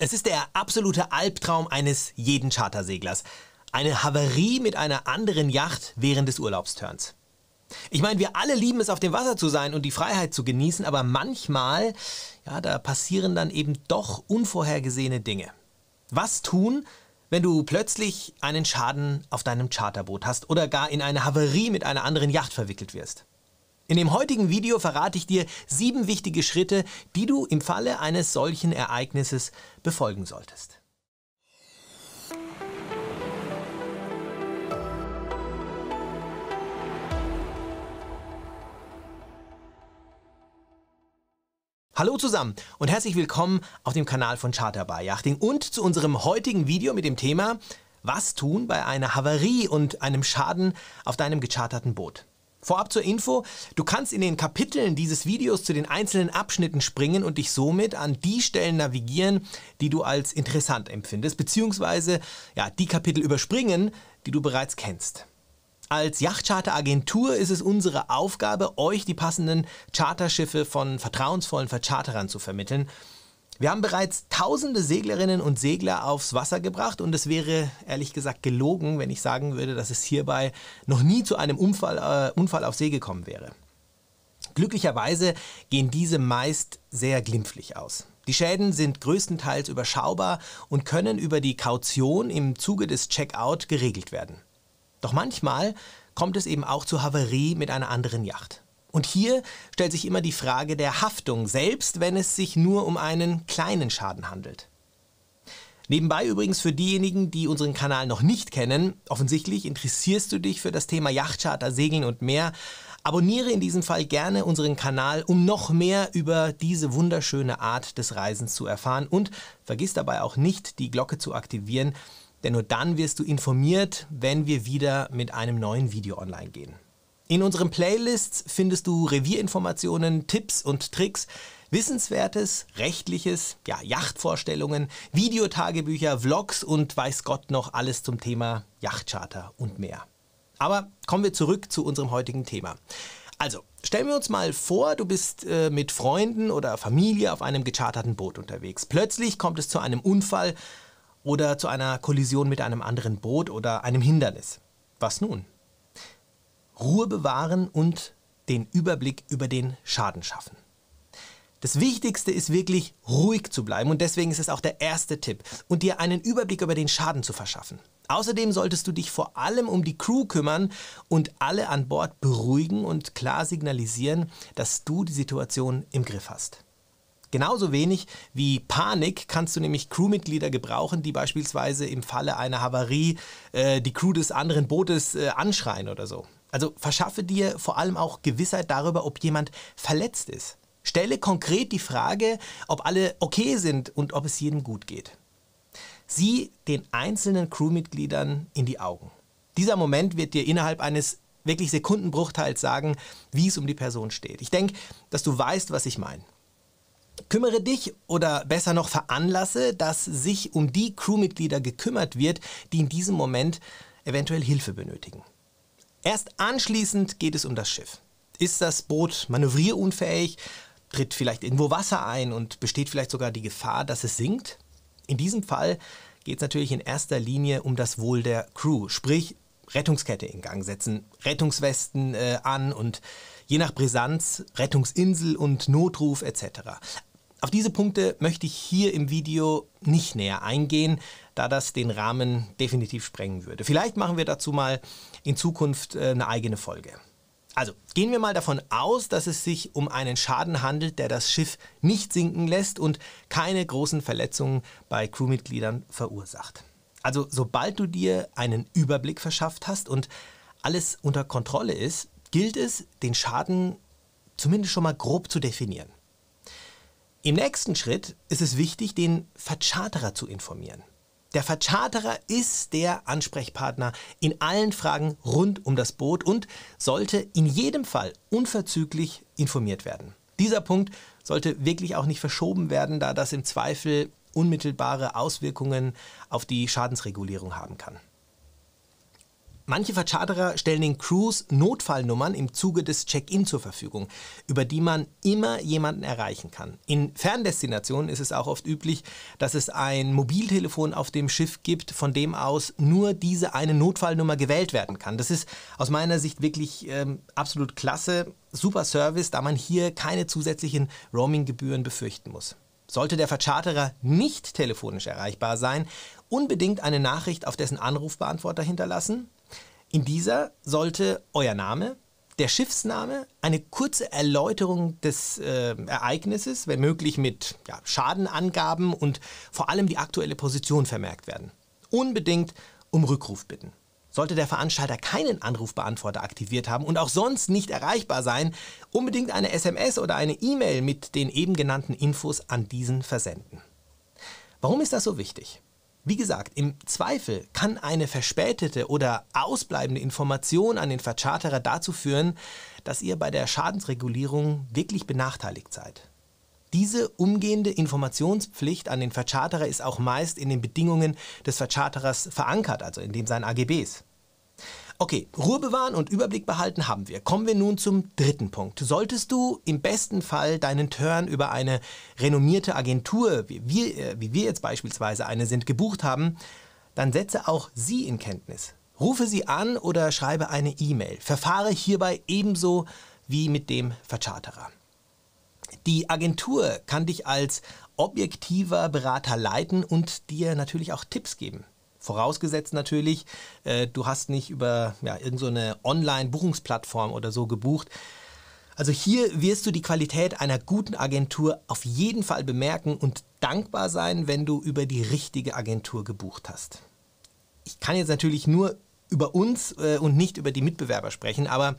Es ist der absolute Albtraum eines jeden Charterseglers. Eine Havarie mit einer anderen Yacht während des Urlaubsturns. Ich meine, wir alle lieben es, auf dem Wasser zu sein und die Freiheit zu genießen, aber manchmal, da passieren dann eben doch unvorhergesehene Dinge. Was tun, wenn du plötzlich einen Schaden auf deinem Charterboot hast oder gar in eine Havarie mit einer anderen Yacht verwickelt wirst? In dem heutigen Video verrate ich dir 7 wichtige Schritte, die du im Falle eines solchen Ereignisses befolgen solltest. Hallo zusammen und herzlich willkommen auf dem Kanal von Charter by Yachting und zu unserem heutigen Video mit dem Thema: Was tun bei einer Havarie und einem Schaden auf deinem gecharterten Boot? Vorab zur Info: Du kannst in den Kapiteln dieses Videos zu den einzelnen Abschnitten springen und dich somit an die Stellen navigieren, die du als interessant empfindest, beziehungsweise die Kapitel überspringen, die du bereits kennst. Als Yachtcharteragentur ist es unsere Aufgabe, euch die passenden Charterschiffe von vertrauensvollen Vercharterern zu vermitteln. Wir haben bereits tausende Seglerinnen und Segler aufs Wasser gebracht und es wäre ehrlich gesagt gelogen, wenn ich sagen würde, dass es hierbei noch nie zu einem Unfall auf See gekommen wäre. Glücklicherweise gehen diese meist sehr glimpflich aus. Die Schäden sind größtenteils überschaubar und können über die Kaution im Zuge des Checkout geregelt werden. Doch manchmal kommt es eben auch zur Havarie mit einer anderen Yacht. Und hier stellt sich immer die Frage der Haftung, selbst wenn es sich nur um einen kleinen Schaden handelt. Nebenbei übrigens für diejenigen, die unseren Kanal noch nicht kennen: Offensichtlich interessierst du dich für das Thema Yachtcharter, Segeln und mehr. Abonniere in diesem Fall gerne unseren Kanal, um noch mehr über diese wunderschöne Art des Reisens zu erfahren, und vergiss dabei auch nicht, die Glocke zu aktivieren, denn nur dann wirst du informiert, wenn wir wieder mit einem neuen Video online gehen. In unseren Playlists findest du Revierinformationen, Tipps und Tricks, Wissenswertes, Rechtliches, Yachtvorstellungen, Videotagebücher, Vlogs und weiß Gott noch alles zum Thema Yachtcharter und mehr. Aber kommen wir zurück zu unserem heutigen Thema. Also, stellen wir uns mal vor, du bist mit Freunden oder Familie auf einem gecharterten Boot unterwegs. Plötzlich kommt es zu einem Unfall oder zu einer Kollision mit einem anderen Boot oder einem Hindernis. Was nun? Ruhe bewahren und den Überblick über den Schaden schaffen. Das Wichtigste ist wirklich, ruhig zu bleiben, und deswegen ist es auch der erste Tipp, und dir einen Überblick über den Schaden zu verschaffen. Außerdem solltest du dich vor allem um die Crew kümmern und alle an Bord beruhigen und klar signalisieren, dass du die Situation im Griff hast. Genauso wenig wie Panik kannst du nämlich Crewmitglieder gebrauchen, die beispielsweise im Falle einer Havarie die Crew des anderen Bootes anschreien oder so. Also verschaffe dir vor allem auch Gewissheit darüber, ob jemand verletzt ist. Stelle konkret die Frage, ob alle okay sind und ob es jedem gut geht. Sieh den einzelnen Crewmitgliedern in die Augen. Dieser Moment wird dir innerhalb eines wirklich Sekundenbruchteils sagen, wie es um die Person steht. Ich denke, dass du weißt, was ich meine. Kümmere dich, oder besser noch veranlasse, dass sich um die Crewmitglieder gekümmert wird, die in diesem Moment eventuell Hilfe benötigen. Erst anschließend geht es um das Schiff. Ist das Boot manövrierunfähig? Tritt vielleicht irgendwo Wasser ein und besteht vielleicht sogar die Gefahr, dass es sinkt? In diesem Fall geht es natürlich in erster Linie um das Wohl der Crew, sprich Rettungskette in Gang setzen, Rettungswesten an und je nach Brisanz Rettungsinsel und Notruf etc. Auf diese Punkte möchte ich hier im Video nicht näher eingehen, da das den Rahmen definitiv sprengen würde. Vielleicht machen wir dazu mal in Zukunft eine eigene Folge. Also gehen wir mal davon aus, dass es sich um einen Schaden handelt, der das Schiff nicht sinken lässt und keine großen Verletzungen bei Crewmitgliedern verursacht. Also sobald du dir einen Überblick verschafft hast und alles unter Kontrolle ist, gilt es, den Schaden zumindest schon mal grob zu definieren. Im nächsten Schritt ist es wichtig, den Vercharterer zu informieren. Der Vercharterer ist der Ansprechpartner in allen Fragen rund um das Boot und sollte in jedem Fall unverzüglich informiert werden. Dieser Punkt sollte wirklich auch nicht verschoben werden, da das im Zweifel unmittelbare Auswirkungen auf die Schadensregulierung haben kann. Manche Vercharterer stellen den Crews Notfallnummern im Zuge des Check-in zur Verfügung, über die man immer jemanden erreichen kann. In Ferndestinationen ist es auch oft üblich, dass es ein Mobiltelefon auf dem Schiff gibt, von dem aus nur diese eine Notfallnummer gewählt werden kann. Das ist aus meiner Sicht wirklich absolut klasse, super Service, da man hier keine zusätzlichen Roaming-Gebühren befürchten muss. Sollte der Vercharterer nicht telefonisch erreichbar sein, unbedingt eine Nachricht auf dessen Anrufbeantworter hinterlassen. In dieser sollte euer Name, der Schiffsname, eine kurze Erläuterung des Ereignisses, wenn möglich mit Schadenangaben und vor allem die aktuelle Position vermerkt werden. Unbedingt um Rückruf bitten. Sollte der Veranstalter keinen Anrufbeantworter aktiviert haben und auch sonst nicht erreichbar sein, unbedingt eine SMS oder eine E-Mail mit den eben genannten Infos an diesen versenden. Warum ist das so wichtig? Wie gesagt, im Zweifel kann eine verspätete oder ausbleibende Information an den Vercharterer dazu führen, dass ihr bei der Schadensregulierung wirklich benachteiligt seid. Diese umgehende Informationspflicht an den Vercharterer ist auch meist in den Bedingungen des Vercharterers verankert, also in seinen AGBs. Okay, Ruhe bewahren und Überblick behalten haben wir. Kommen wir nun zum dritten Punkt. Solltest du im besten Fall deinen Turn über eine renommierte Agentur, wie wir jetzt beispielsweise eine sind, gebucht haben, dann setze auch sie in Kenntnis. Rufe sie an oder schreibe eine E-Mail. Verfahre hierbei ebenso wie mit dem Vercharterer. Die Agentur kann dich als objektiver Berater leiten und dir natürlich auch Tipps geben. Vorausgesetzt natürlich, du hast nicht über irgendeine Online-Buchungsplattform oder so gebucht. Also hier wirst du die Qualität einer guten Agentur auf jeden Fall bemerken und dankbar sein, wenn du über die richtige Agentur gebucht hast. Ich kann jetzt natürlich nur über uns und nicht über die Mitbewerber sprechen, aber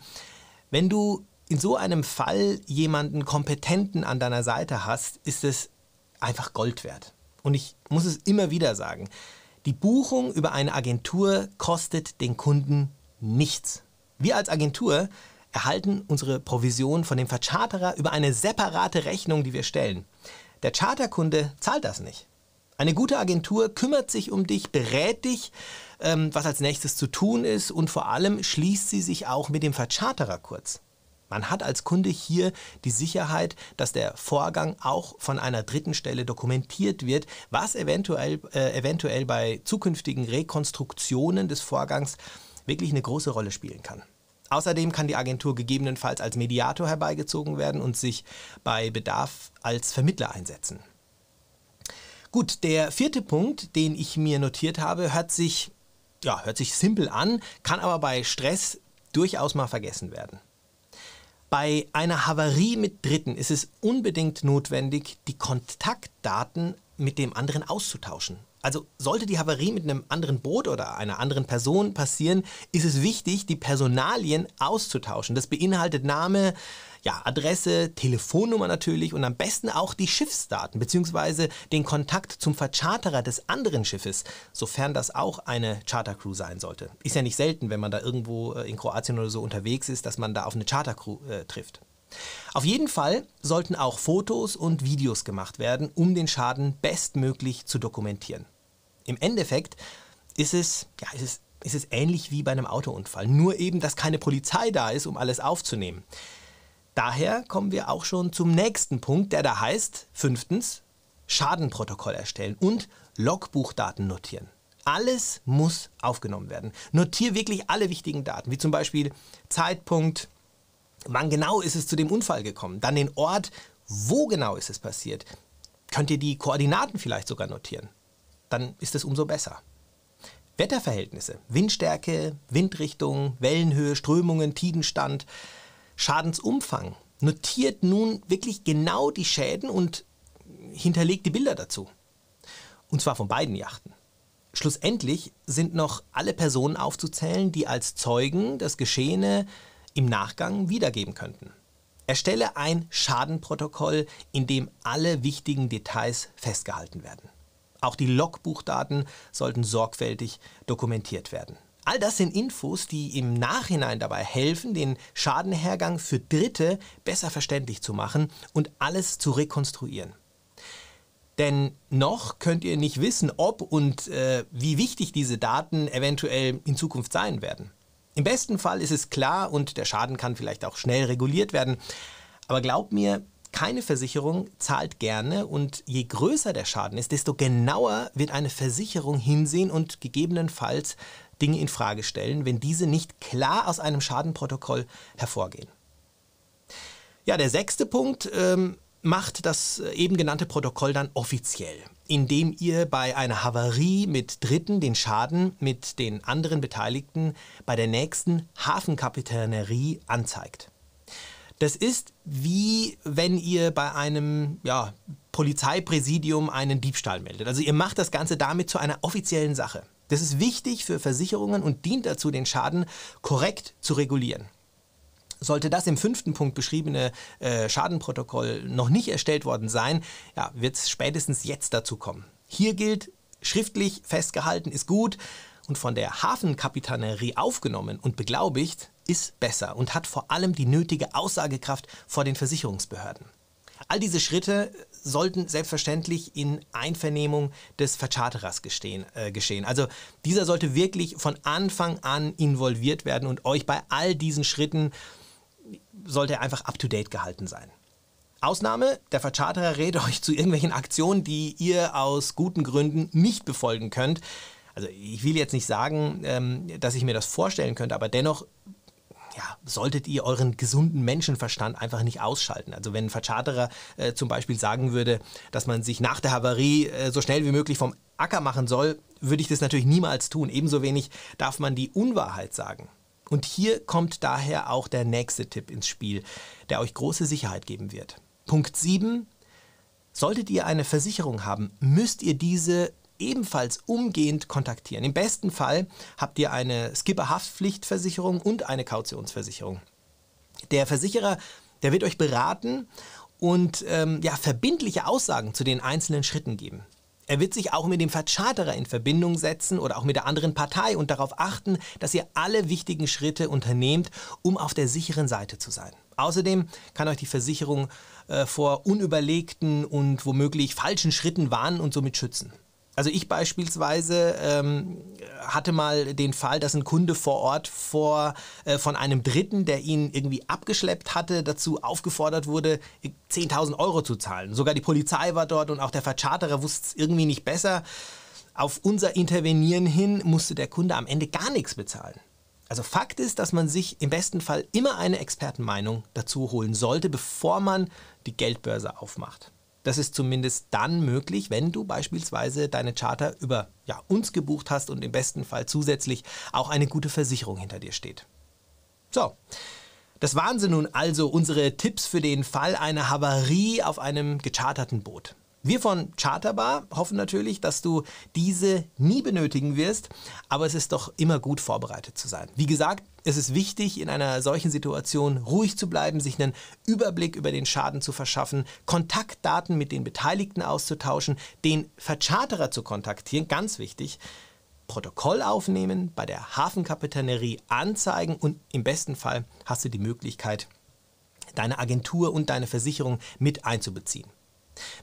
wenn du in so einem Fall jemanden Kompetenten an deiner Seite hast, ist es einfach Gold wert. Und ich muss es immer wieder sagen, die Buchung über eine Agentur kostet den Kunden nichts. Wir als Agentur erhalten unsere Provision von dem Vercharterer über eine separate Rechnung, die wir stellen. Der Charterkunde zahlt das nicht. Eine gute Agentur kümmert sich um dich, berät dich, was als nächstes zu tun ist und vor allem schließt sie sich auch mit dem Vercharterer kurz. Man hat als Kunde hier die Sicherheit, dass der Vorgang auch von einer dritten Stelle dokumentiert wird, was eventuell bei zukünftigen Rekonstruktionen des Vorgangs wirklich eine große Rolle spielen kann. Außerdem kann die Agentur gegebenenfalls als Mediator herbeigezogen werden und sich bei Bedarf als Vermittler einsetzen. Gut, der vierte Punkt, den ich mir notiert habe, hört sich simpel an, kann aber bei Stress durchaus mal vergessen werden. Bei einer Havarie mit Dritten ist es unbedingt notwendig, die Kontaktdaten mit dem anderen auszutauschen. Also sollte die Havarie mit einem anderen Boot oder einer anderen Person passieren, ist es wichtig, die Personalien auszutauschen. Das beinhaltet Name, Adresse, Telefonnummer natürlich und am besten auch die Schiffsdaten bzw. den Kontakt zum Vercharterer des anderen Schiffes, sofern das auch eine Chartercrew sein sollte. Ist ja nicht selten, wenn man da irgendwo in Kroatien oder so unterwegs ist, dass man da auf eine Chartercrew trifft. Auf jeden Fall sollten auch Fotos und Videos gemacht werden, um den Schaden bestmöglich zu dokumentieren. Im Endeffekt ist es ähnlich wie bei einem Autounfall, nur eben, dass keine Polizei da ist, um alles aufzunehmen. Daher kommen wir auch schon zum nächsten Punkt, der da heißt, 5. Schadenprotokoll erstellen und Logbuchdaten notieren. Alles muss aufgenommen werden. Notiere wirklich alle wichtigen Daten, wie zum Beispiel Zeitpunkt, wann genau ist es zu dem Unfall gekommen, dann den Ort, wo genau ist es passiert. Könnt ihr die Koordinaten vielleicht sogar notieren? Dann ist es umso besser. Wetterverhältnisse, Windstärke, Windrichtung, Wellenhöhe, Strömungen, Tidenstand, Schadensumfang. Notiert nun wirklich genau die Schäden und hinterlegt die Bilder dazu. Und zwar von beiden Yachten. Schlussendlich sind noch alle Personen aufzuzählen, die als Zeugen das Geschehene im Nachgang wiedergeben könnten. Erstelle ein Schadenprotokoll, in dem alle wichtigen Details festgehalten werden. Auch die Logbuchdaten sollten sorgfältig dokumentiert werden. All das sind Infos, die im Nachhinein dabei helfen, den Schadenhergang für Dritte besser verständlich zu machen und alles zu rekonstruieren. Denn noch könnt ihr nicht wissen, ob und wie wichtig diese Daten eventuell in Zukunft sein werden. Im besten Fall ist es klar und der Schaden kann vielleicht auch schnell reguliert werden. Aber glaub mir, keine Versicherung zahlt gerne und je größer der Schaden ist, desto genauer wird eine Versicherung hinsehen und gegebenenfalls Dinge in Frage stellen, wenn diese nicht klar aus einem Schadenprotokoll hervorgehen. Ja, der 6. Punkt macht das eben genannte Protokoll dann offiziell, indem ihr bei einer Havarie mit Dritten den Schaden mit den anderen Beteiligten bei der nächsten Hafenkapitanerie anzeigt. Das ist wie wenn ihr bei einem Polizeipräsidium einen Diebstahl meldet. Also ihr macht das Ganze damit zu einer offiziellen Sache. Das ist wichtig für Versicherungen und dient dazu, den Schaden korrekt zu regulieren. Sollte das im 5. Punkt beschriebene Schadenprotokoll noch nicht erstellt worden sein, wird es spätestens jetzt dazu kommen. Hier gilt, schriftlich festgehalten ist gut und von der Hafenkapitanerie aufgenommen und beglaubigt ist besser und hat vor allem die nötige Aussagekraft vor den Versicherungsbehörden. All diese Schritte sollten selbstverständlich in Einvernehmung des Vercharterers geschehen. Also dieser sollte wirklich von Anfang an involviert werden und euch bei all diesen Schritten sollte er einfach up-to-date gehalten sein. Ausnahme, der Vercharterer rät euch zu irgendwelchen Aktionen, die ihr aus guten Gründen nicht befolgen könnt. Also ich will jetzt nicht sagen, dass ich mir das vorstellen könnte, aber dennoch solltet ihr euren gesunden Menschenverstand einfach nicht ausschalten. Also wenn ein Vercharterer zum Beispiel sagen würde, dass man sich nach der Havarie so schnell wie möglich vom Acker machen soll, würde ich das natürlich niemals tun. Ebenso wenig darf man die Unwahrheit sagen. Und hier kommt daher auch der nächste Tipp ins Spiel, der euch große Sicherheit geben wird. Punkt 7. Solltet ihr eine Versicherung haben, müsst ihr diese ebenfalls umgehend kontaktieren. Im besten Fall habt ihr eine Skipper-Haftpflichtversicherung und eine Kautionsversicherung. Der Versicherer, der wird euch beraten und verbindliche Aussagen zu den einzelnen Schritten geben. Er wird sich auch mit dem Vercharterer in Verbindung setzen oder auch mit der anderen Partei und darauf achten, dass ihr alle wichtigen Schritte unternehmt, um auf der sicheren Seite zu sein. Außerdem kann euch die Versicherung vor unüberlegten und womöglich falschen Schritten warnen und somit schützen. Also ich beispielsweise hatte mal den Fall, dass ein Kunde vor Ort von einem Dritten, der ihn irgendwie abgeschleppt hatte, dazu aufgefordert wurde, 10.000 Euro zu zahlen. Sogar die Polizei war dort und auch der Vercharterer wusste es irgendwie nicht besser. Auf unser Intervenieren hin musste der Kunde am Ende gar nichts bezahlen. Also Fakt ist, dass man sich im besten Fall immer eine Expertenmeinung dazu holen sollte, bevor man die Geldbörse aufmacht. Das ist zumindest dann möglich, wenn du beispielsweise deine Charter über uns gebucht hast und im besten Fall zusätzlich auch eine gute Versicherung hinter dir steht. So, das waren sie nun also unsere Tipps für den Fall einer Havarie auf einem gecharterten Boot. Wir von Charterbar hoffen natürlich, dass du diese nie benötigen wirst, aber es ist doch immer gut vorbereitet zu sein. Wie gesagt, es ist wichtig, in einer solchen Situation ruhig zu bleiben, sich einen Überblick über den Schaden zu verschaffen, Kontaktdaten mit den Beteiligten auszutauschen, den Vercharterer zu kontaktieren, ganz wichtig, Protokoll aufnehmen, bei der Hafenkapitanerie anzeigen und im besten Fall hast du die Möglichkeit, deine Agentur und deine Versicherung mit einzubeziehen.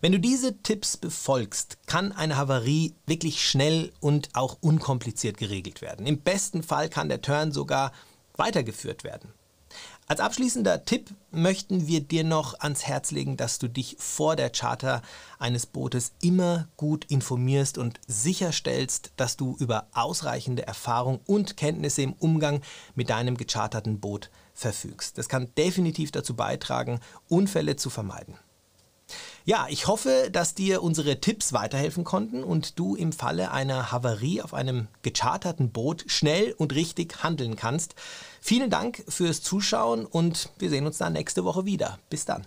Wenn du diese Tipps befolgst, kann eine Havarie wirklich schnell und auch unkompliziert geregelt werden. Im besten Fall kann der Turn sogar weitergeführt werden. Als abschließender Tipp möchten wir dir noch ans Herz legen, dass du dich vor der Charter eines Bootes immer gut informierst und sicherstellst, dass du über ausreichende Erfahrung und Kenntnisse im Umgang mit deinem gecharterten Boot verfügst. Das kann definitiv dazu beitragen, Unfälle zu vermeiden. Ja, ich hoffe, dass dir unsere Tipps weiterhelfen konnten und du im Falle einer Havarie auf einem gecharterten Boot schnell und richtig handeln kannst. Vielen Dank fürs Zuschauen und wir sehen uns dann nächste Woche wieder. Bis dann.